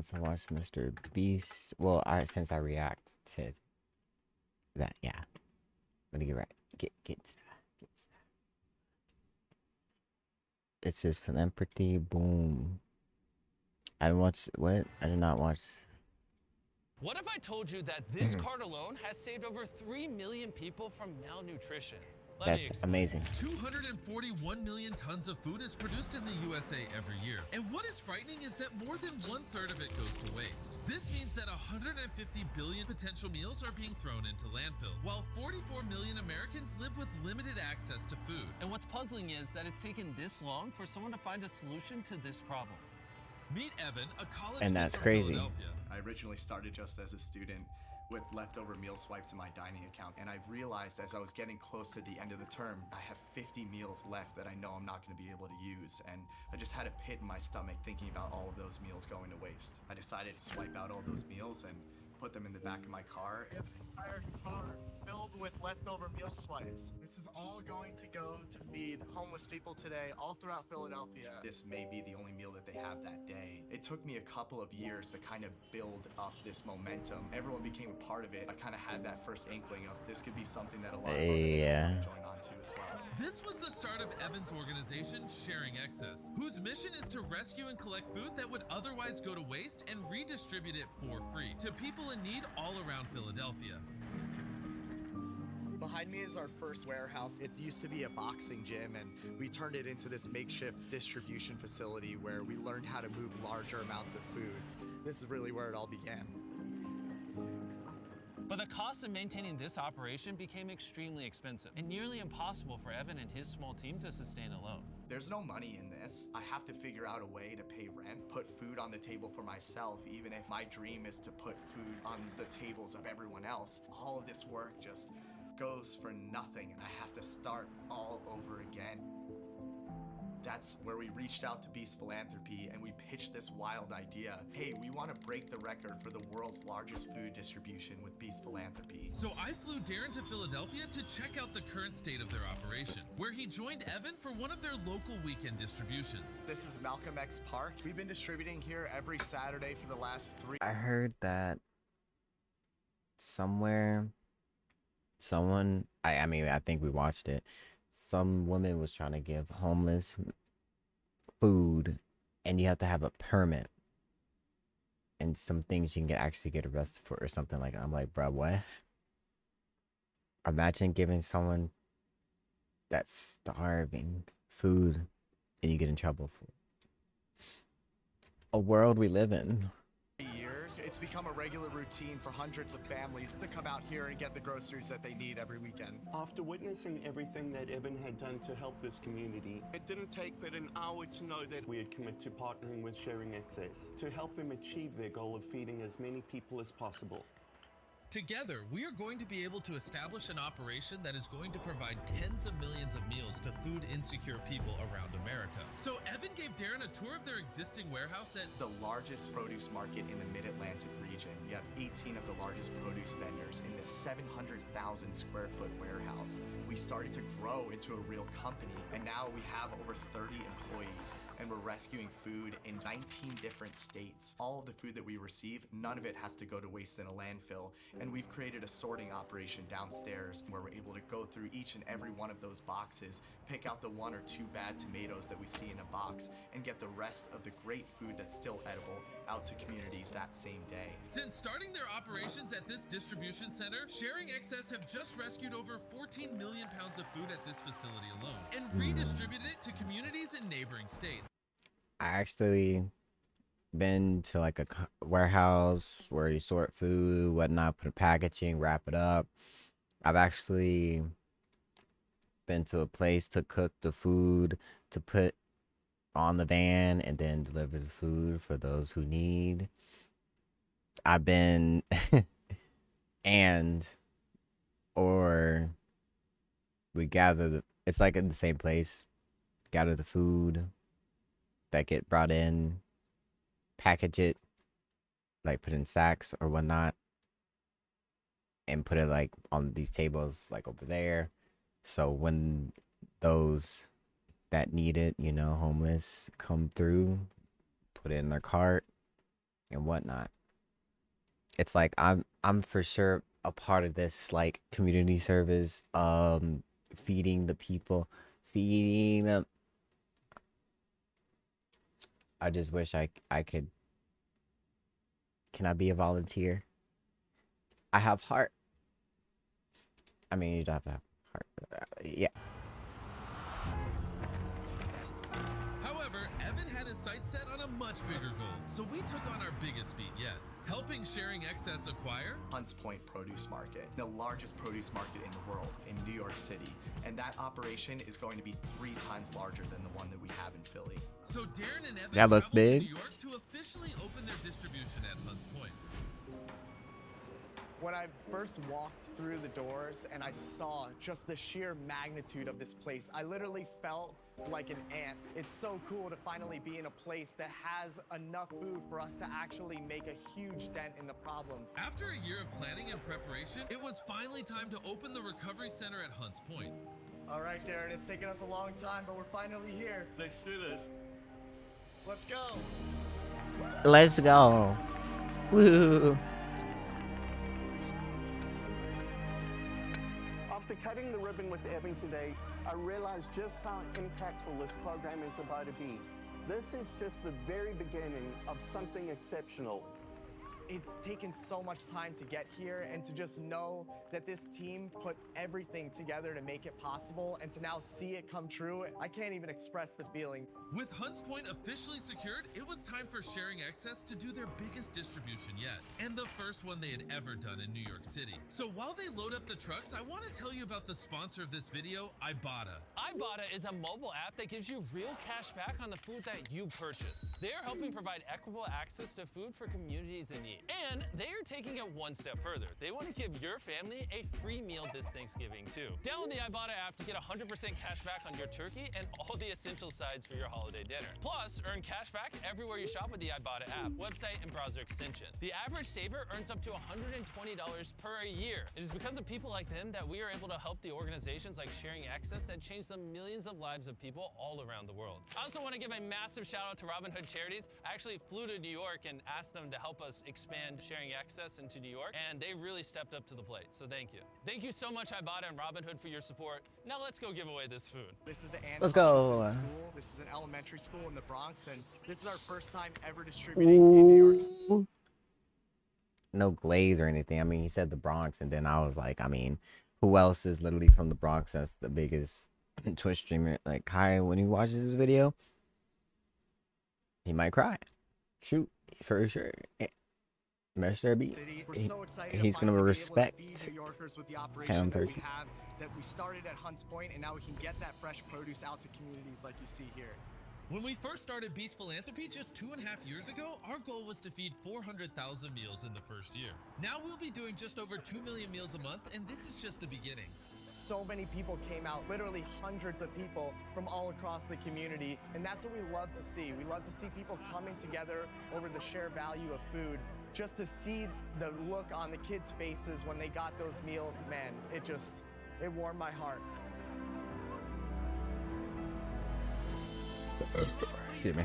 since I watched Mr. Beast. Well, since I reacted that, yeah. Let me get right. Get to that. It says philanthropy. Boom. I didn't watch what? I did not watch. What if I told you that this card alone has saved over 3 million people from malnutrition? That's amazing. 241 million tons of food is produced in the USA every year. And what is frightening is that more than 1/3 of it goes to waste. This means that 150 billion potential meals are being thrown into landfill, while 44 million Americans live with limited access to food. And what's puzzling is that it's taken this long for someone to find a solution to this problem. Meet Evan, a college And kid that's from crazy. Philadelphia. I originally started just as a student with leftover meal swipes in my dining account, and I realized as I was getting close to the end of the term, I have 50 meals left that I know I'm not going to be able to use, and I just had a pit in my stomach thinking about all of those meals going to waste. I decided to swipe out all those meals and put them in the back of my car. I have an entire car filled with leftover meal swipes. This is all going to go to feed homeless people today all throughout Philadelphia. This may be the only meal that they have that day. It took me a couple of years to kind of build up this momentum. Everyone became a part of it. I kind of had that first inkling of this could be something that a lot of other people can join on to as well. This was the start of Evan's organization, Sharing Excess, whose mission is to rescue and collect food that would otherwise go to waste and redistribute it for free to people in need all around Philadelphia. Behind me is our first warehouse. It used to be a boxing gym, and we turned it into this makeshift distribution facility where we learned how to move larger amounts of food. This is really where it all began. But the cost of maintaining this operation became extremely expensive and nearly impossible for Evan and his small team to sustain alone. There's no money in this. I have to figure out a way to pay rent, put food on the table for myself, even if my dream is to put food on the tables of everyone else. All of this work just goes for nothing, and I have to start all over again. That's where we reached out to Beast Philanthropy and we pitched this wild idea. Hey, we want to break the record for the world's largest food distribution with Beast Philanthropy. So I flew Darren to Philadelphia to check out the current state of their operation, where he joined Evan for one of their local weekend distributions. This is Malcolm X Park. We've been distributing here every Saturday for the last 3. I heard that somewhere, I mean, I think we watched it. Some woman was trying to give homeless food, and you have to have a permit and some things you can actually get arrested for or something like that. I'm like, bro, what? Imagine giving someone that's starving food and you get in trouble for it. A world we live in. Years, it's become a regular routine for hundreds of families to come out here and get the groceries that they need every weekend. After witnessing everything that Evan had done to help this community, it didn't take but an hour to know that we had committed to partnering with Sharing Access to help them achieve their goal of feeding as many people as possible. Together, we are going to be able to establish an operation that is going to provide tens of millions of meals to food insecure people around America. So Evan gave Darren a tour of their existing warehouse at the largest produce market in the Mid-Atlantic region. You have 18 of the largest produce vendors in this 700,000 square foot warehouse. We started to grow into a real company, and now we have over 30 employees, and we're rescuing food in 19 different states. All of the food that we receive, none of it has to go to waste in a landfill. And we've created a sorting operation downstairs where we're able to go through each and every one of those boxes, pick out the 1 or 2 bad tomatoes that we see in a box, and get the rest of the great food that's still edible out to communities that same day. Since starting their operations at this distribution center, Sharing Excess have just rescued over 14 million pounds of food at this facility alone and redistributed it to communities in neighboring states. I actually been to like a warehouse where you sort food, whatnot, put packaging, wrap it up. I've actually been to a place to cook the food, to put on the van and then deliver the food for those who need. I've been or we gather it's like in the same place, gather the food that get brought in, package it, like put in sacks or whatnot, and put it like on these tables like over there, so when those that need it, homeless, come through, put it in their cart and whatnot. It's like I'm for sure a part of this like community service, feeding the people, feeding them. I just wish I could. Can I be a volunteer? I have heart. I mean, you don't have to have heart. Yeah. However, Evan had his sights set on a much bigger goal, so we took on our biggest feat yet, helping Sharing Excess acquire Hunts Point Produce Market, the largest produce market in the world in New York City. And that operation is going to be 3 times larger than the one that we have in Philly. So Darren and Evan That looks traveled big. to New York to officially open their distribution at Hunts Point. When I first walked through the doors and I saw just the sheer magnitude of this place, I literally felt like an ant. It's so cool to finally be in a place that has enough food for us to actually make a huge dent in the problem. After a year of planning and preparation, it was finally time to open the recovery center at Hunts Point. All right, Darren, it's taken us a long time, but we're finally here. Let's do this. Let's go. Let's go. Woo. After cutting the ribbon with Evan today, I realized just how impactful this program is about to be. This is just the very beginning of something exceptional. It's taken so much time to get here, and to just know that this team put everything together to make it possible, and to now see it come true, I can't even express the feeling. With Hunts Point officially secured, it was time for Sharing Excess to do their biggest distribution yet, and the first one they had ever done in New York City. So while they load up the trucks, I want to tell you about the sponsor of this video, Ibotta. Ibotta is a mobile app that gives you real cash back on the food that you purchase. They are helping provide equitable access to food for communities in need. And they are taking it one step further. They want to give your family a free meal this Thanksgiving too. Download the Ibotta app to get 100% cash back on your turkey and all the essential sides for your holiday dinner. Plus, earn cash back everywhere you shop with the Ibotta app, website, and browser extension. The average saver earns up to $120 per year. It is because of people like them that we are able to help the organizations like Sharing Access that change the millions of lives of people all around the world. I also want to give a massive shout out to Robin Hood Charities. I actually flew to New York and asked them to help us expand Sharing Access into New York, and they really stepped up to the plate, so thank you. Thank you so much, Ibotta and Robin Hood, for your support. Now let's go give away this food. This is the Ann Let's go. Hutchinson School. This is an elementary school in the Bronx, and this is our first time ever distributing in New York City. Ooh. No glaze or anything. I mean, he said the Bronx, and then I was like, I mean, who else is literally from the Bronx? That's the biggest Twitch streamer. Like, Kai, when he watches this video, he might cry. Shoot, for sure. mrbeast. We're so excited He's to gonna finally respect be able to feed New Yorkers with the him operation that we first. have, that we started at Hunts Point, and now we can get that fresh produce out to communities like you see here. When we first started Beast Philanthropy just 2.5 years ago, our goal was to feed 400,000 meals in the first year. Now we'll be doing just over 2 million meals a month, and this is just the beginning. So many people came out, literally hundreds of people from all across the community, and that's what we love to see. We love to see people coming together over the shared value of food. Just to see the look on the kids' faces when they got those meals, man, it warmed my heart. Excuse me.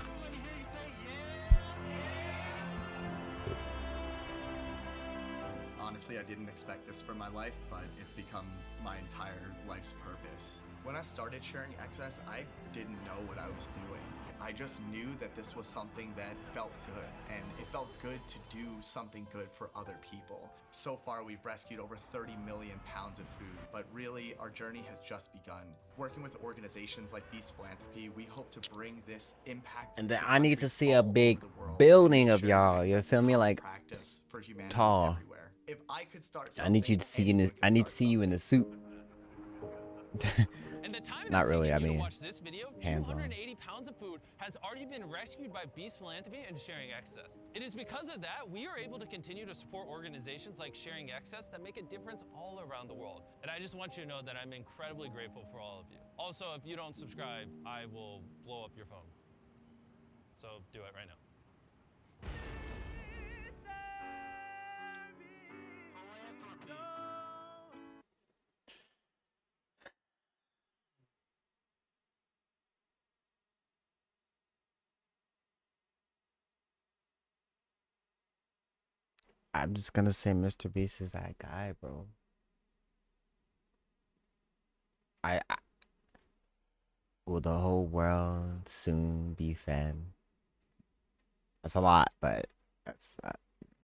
Honestly, I didn't expect this for my life, but it's become my entire life's purpose. When I started Sharing Excess, I didn't know what I was doing. I just knew that this was something that felt good, and it felt good to do something good for other people. So far, we've rescued over 30 million pounds of food, but really, our journey has just begun. Working with organizations like Beast Philanthropy, we hope to bring this impact. And then to I need to countries see a all over big the world. building of Sharing y'all. You Access feel is me? common Like practice for humanity tall. everywhere. If I could start I need you something, to see in the, anyone can I need to start see you in the suit. And the time Not it's really, taken I you mean, to watch this video, hands-on. 280 pounds of food has already been rescued by Beast Philanthropy and Sharing Access. It is because of that we are able to continue to support organizations like Sharing Access that make a difference all around the world. And I just want you to know that I'm incredibly grateful for all of you. Also, if you don't subscribe, I will blow up your phone. So do it right now. I'm just gonna say Mr. Beast is that guy, bro. I will the whole world soon be fed? That's a lot, but that's that.